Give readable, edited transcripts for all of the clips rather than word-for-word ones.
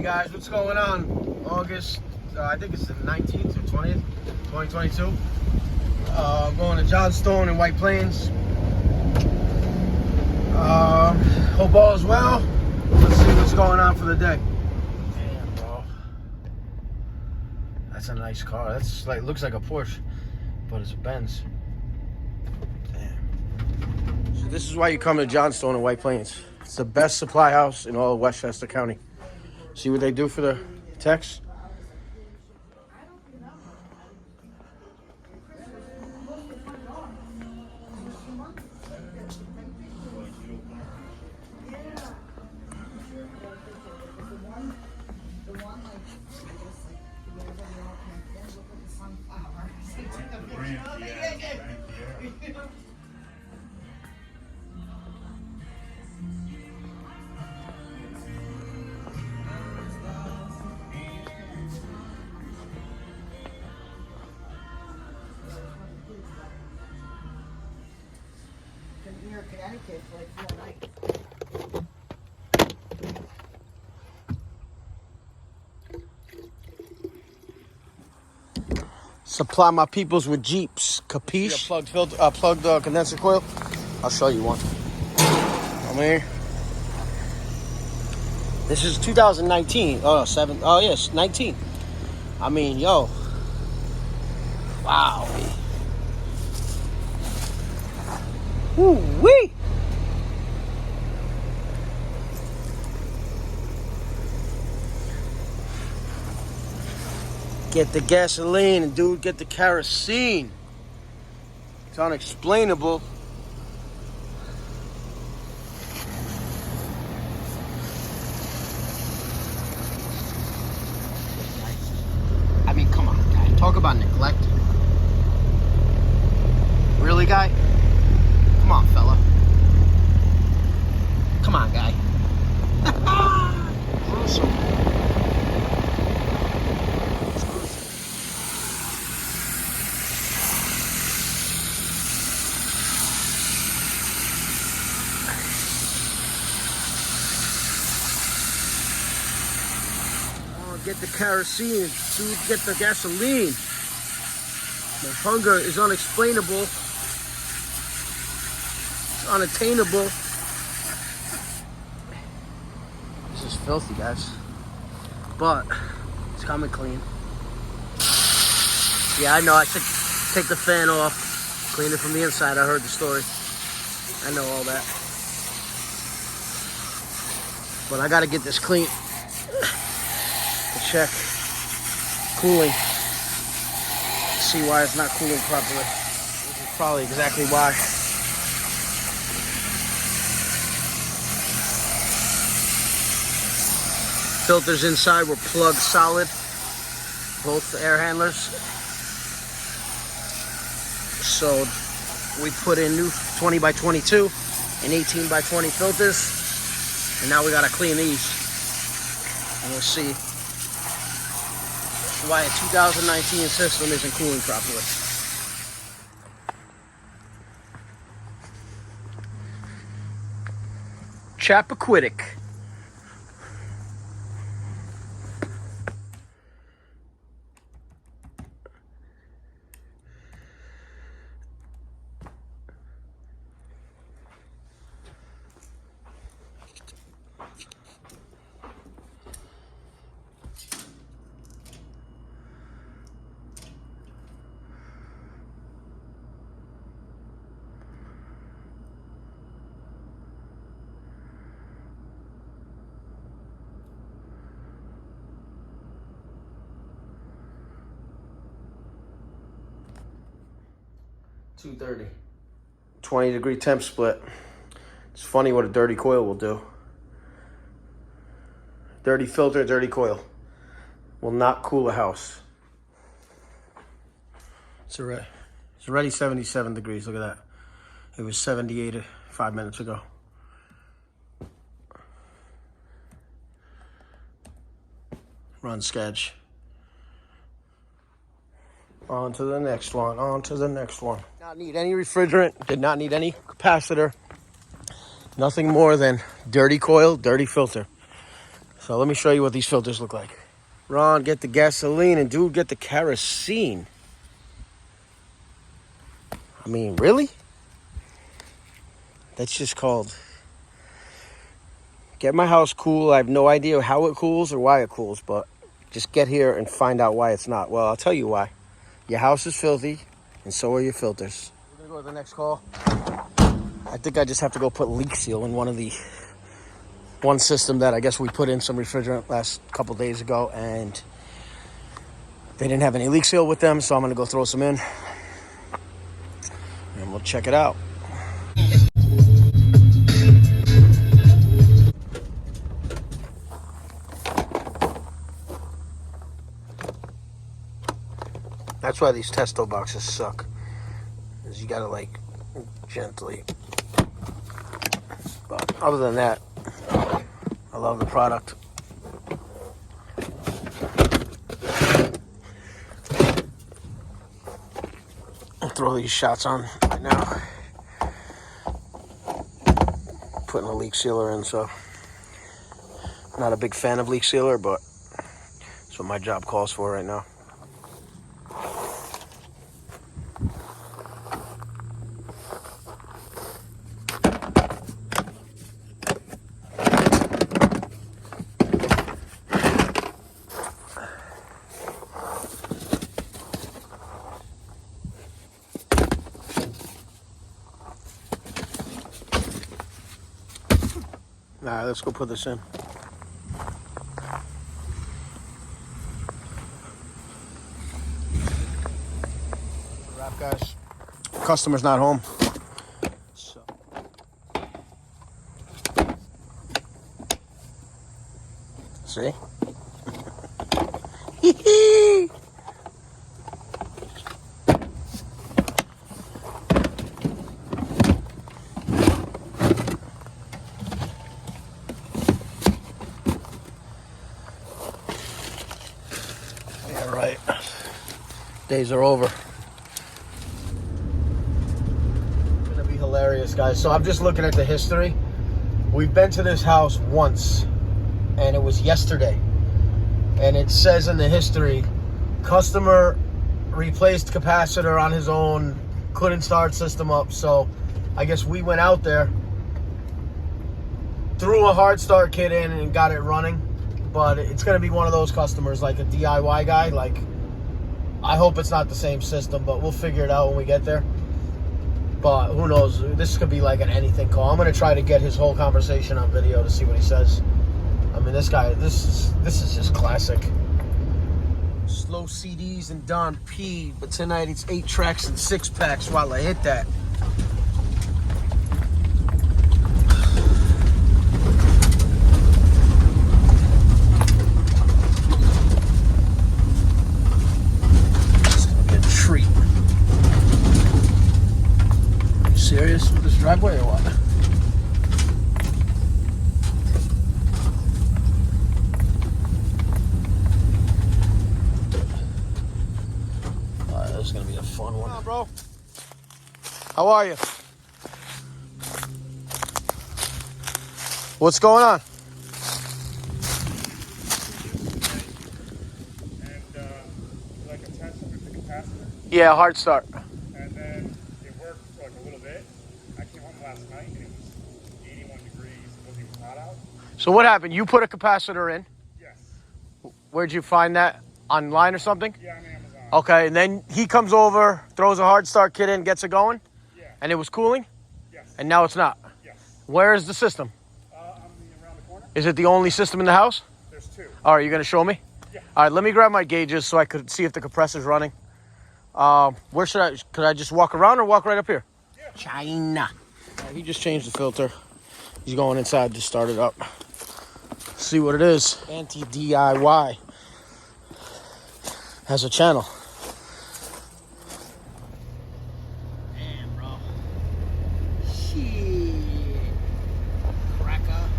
guys, what's going on? August, I think it's the 19th or 20th, 2022. I'm going to Johnstone in White Plains. Hope all is well. Let's see what's going on for the day. Damn, bro. That's a nice car. That's like, looks like a Porsche, but it's a Benz. Damn. So this is why you come to Johnstone in White Plains. It's the best supply house in all of Westchester County. See what they do for the techs? Connecticut for like 4 nights. Supply my peoples with Jeeps, capiche? Plugged condenser coil. I'll show you one. Come here. This is 2019. Oh yes, 19. I mean, yo. Wow. Woo-wee. Get the gasoline and dude, get the kerosene. It's unexplainable. I mean, come on, guy. Talk about neglect. Really, guy? Come on, fella. Come on, guy. Awesome. Oh, get the kerosene, dude. Get the gasoline. My hunger is unexplainable. Unattainable. This is filthy, guys, but it's coming clean. Yeah, I know. I should take the fan off, clean it from the inside. I heard the story. I know all that, but I gotta get this clean to check cooling. See why it's not cooling properly. This is probably exactly why. Filters inside were plugged solid, both air handlers. So we put in new 20 by 22 and 18 by 20 filters, and now we gotta clean these, and we'll see why a 2019 system isn't cooling properly. Chappaquiddick. $230. 20-degree temp split. It's funny what a dirty coil will do. Dirty filter, dirty coil. Will not cool a house. It's already 77 degrees. Look at that. It was 78 5 minutes ago. Run sketch. On to the next one, on to the next one. Not need any refrigerant, did not need any capacitor. Nothing more than dirty coil, dirty filter. So let me show you what these filters look like. Ron, get the gasoline, and dude, get the kerosene. I mean, really? That's just called get my house cool. I have no idea how it cools or why it cools, but just get here and find out why it's not. Well, I'll tell you why. Your house is filthy, and so are your filters. We're gonna go to the next call. I think I just have to go put leak seal in one system that I guess we put in some refrigerant last couple days ago, and they didn't have any leak seal with them, so I'm gonna go throw some in, and we'll check it out. That's why these Testo boxes suck, is you gotta like gently. But other than that, I love the product. I'll throw these shots on right now. Putting a leak sealer in, so not a big fan of leak sealer, but that's what my job calls for right now. All right, let's go put this in. Wrap, guys. Customer's not home. So. See? Yeah, right. Days are over. It's gonna be hilarious, guys. So I'm just looking at the history. We've been to this house once, and it was yesterday. And it says in the history, customer replaced capacitor on his own, couldn't start system up. So I guess we went out there, threw a hard start kit in and got it running. But it's going to be one of those customers, like a DIY guy. Like, I hope it's not the same system, but we'll figure it out when we get there. But who knows? This could be like an anything call. I'm going to try to get his whole conversation on video to see what he says. I mean, this guy, this is just classic. Slow CDs and Don P, but tonight it's 8 tracks and 6 packs while I hit that. Serious with this driveway or what? Alright, this is gonna be a fun one. Come on, bro. How are you? What's going on? And like a test with the capacitor. Yeah, hard start. And then it worked for like a little bit. I came home last night and it was 81 degrees. It wasn't even hot out. So what happened? You put a capacitor in. Yes. Where'd you find that? Online or something? Yeah, on Amazon. Okay, and then he comes over, throws a hard start kit in, gets it going? Yeah. And it was cooling? Yes. And now it's not? Yes. Where is the system? Around the corner. Is it the only system in the house? There's 2. All right, you're going to show me? Yeah. All right, let me grab my gauges so I could see if the compressor's running. Where could I just walk around or walk right up here? Yeah. China. He just changed the filter. He's going inside to start it up. See what it is. Anti-DIY has a channel. Damn, bro. Shit. Cracker.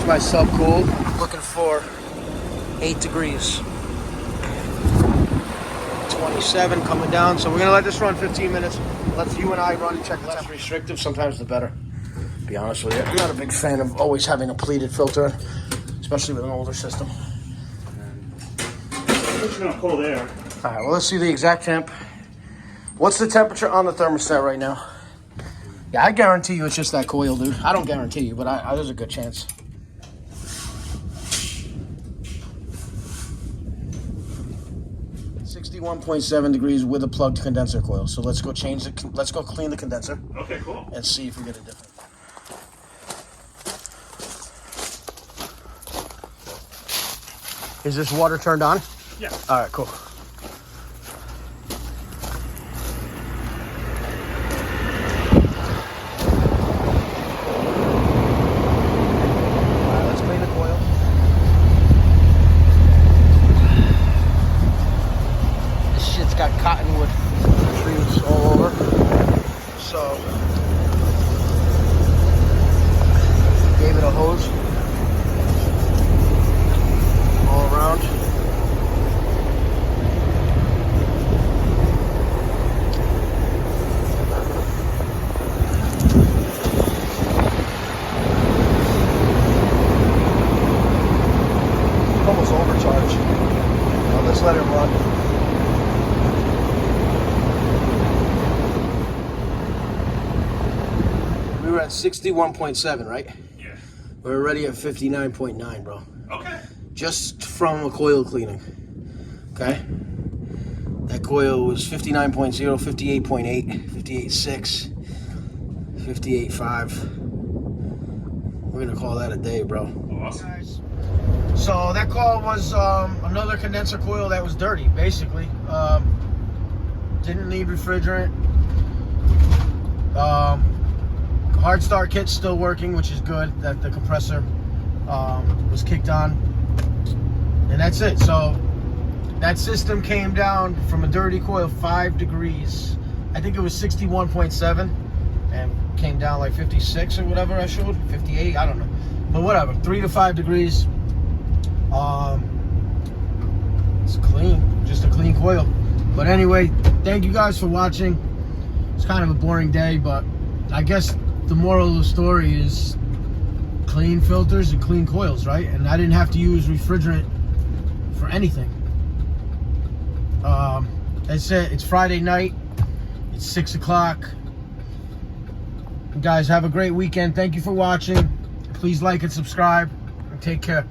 Change my subcool. Looking for 8 degrees. 27 coming down. So we're gonna let this run 15 minutes. Let you and I run and check the less restrictive. Sometimes the better. To be honest with you, I'm not a big fan of always having a pleated filter, especially with an older system. It's gonna pull there. All right. Well, let's see the exact temp. What's the temperature on the thermostat right now? Yeah, I guarantee you it's just that coil, dude. I don't guarantee you, but there's a good chance. .7 degrees with a plugged condenser coil. So let's go change the. Let's go clean the condenser. Okay, cool. And see if we get a different. Is this water turned on? Yeah. All right, cool. All right, let's clean the coil. This shit's got cottonwood trees all over, so gave it a hose all around. Almost overcharged. Now let's let it run. We were at 61.7, right? Yeah. We're already at 59.9, bro. Okay. Just from a coil cleaning. Okay? That coil was 59.0, 58.8, 58.6, 58.5. We're gonna call that a day, bro. Awesome. So that coil was another condenser coil that was dirty, basically. Didn't need refrigerant. Hard start kit's still working, which is good. That the compressor was kicked on, and that's it. So that system came down from a dirty coil 5 degrees. I think it was 61.7, and came down like 56 or whatever I showed, 58. I don't know, but whatever. 3 to 5 degrees. It's clean, just a clean coil. But anyway, thank you guys for watching. It's kind of a boring day, but I guess the moral of the story is clean filters and clean coils, right? And I didn't have to use refrigerant for anything. That's it. It's Friday night. It's 6 o'clock. You guys have a great weekend. Thank you for watching. Please like and subscribe, and take care.